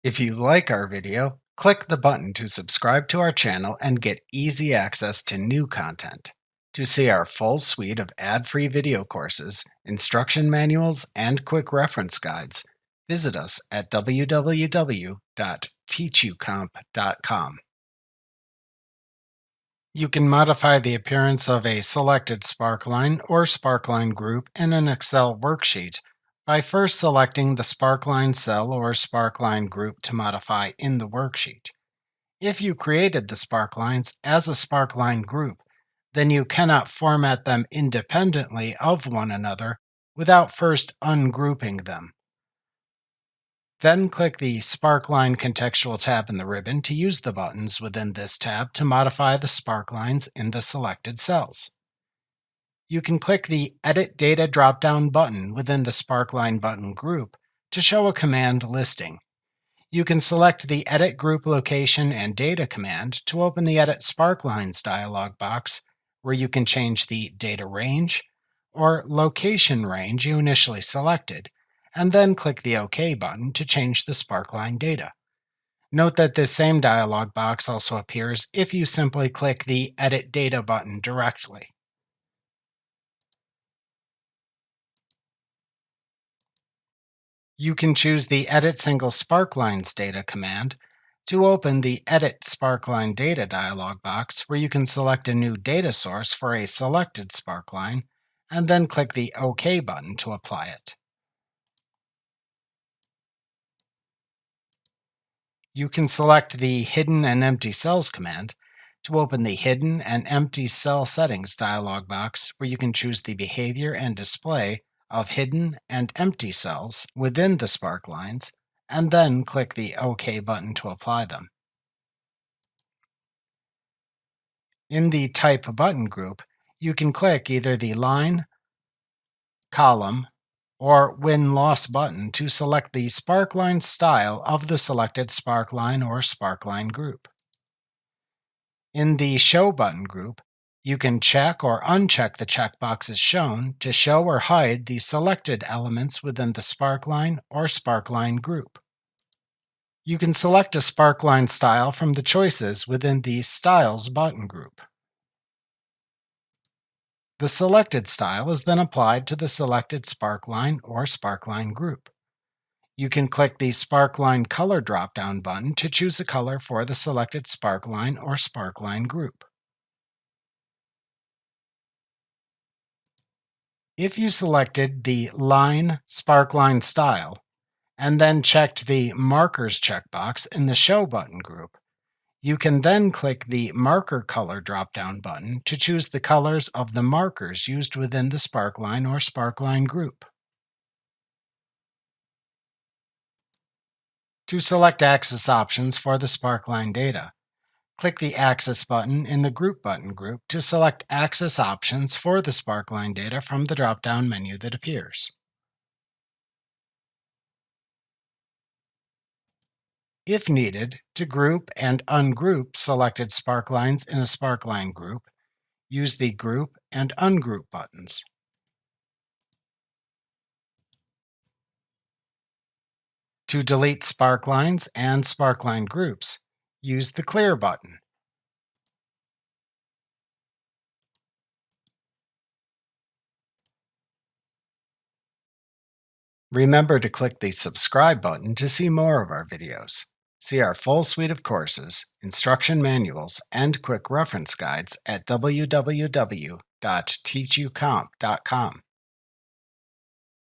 If you like our video, click the button to subscribe to our channel and get easy access to new content. To see our full suite of ad-free video courses, instruction manuals, and quick reference guides, visit us at www.teachucomp.com. You can modify the appearance of a selected sparkline or sparkline group in an Excel worksheet by first selecting the sparkline cell or sparkline group to modify in the worksheet. If you created the sparklines as a sparkline group, then you cannot format them independently of one another without first ungrouping them. Then click the Sparkline Contextual tab in the ribbon to use the buttons within this tab to modify the sparklines in the selected cells. You can click the Edit Data drop-down button within the Sparkline button group to show a command listing. You can select the Edit Group Location and Data command to open the Edit Sparklines dialog box, where you can change the data range or location range you initially selected, and then click the OK button to change the sparkline data. Note that this same dialog box also appears if you simply click the Edit Data button directly. You can choose the Edit Single Sparklines Data command to open the Edit Sparkline Data dialog box, where you can select a new data source for a selected sparkline, and then click the OK button to apply it. You can select the Hidden and Empty Cells command to open the Hidden and Empty Cell Settings dialog box, where you can choose the behavior and display of hidden and empty cells within the sparklines, and then click the OK button to apply them. In the Type button group, you can click either the Line, Column, or Win-Loss button to select the sparkline style of the selected sparkline or sparkline group. In the Show button group, you can check or uncheck the checkboxes shown to show or hide the selected elements within the sparkline or sparkline group. You can select a sparkline style from the choices within the Styles button group. The selected style is then applied to the selected sparkline or sparkline group. You can click the Sparkline Color drop-down button to choose a color for the selected sparkline or sparkline group. If you selected the Line Sparkline style and then checked the Markers checkbox in the Show button group, you can then click the Marker Color drop-down button to choose the colors of the markers used within the sparkline or sparkline group. To select axis options for the sparkline data, click the Axis button in the Group button group to select axis options for the sparkline data from the drop-down menu that appears. If needed, to group and ungroup selected sparklines in a sparkline group, use the Group and Ungroup buttons. To delete sparklines and sparkline groups, use the Clear button. Remember to click the subscribe button to see more of our videos. See our full suite of courses, instruction manuals, and quick reference guides at www.teachucomp.com.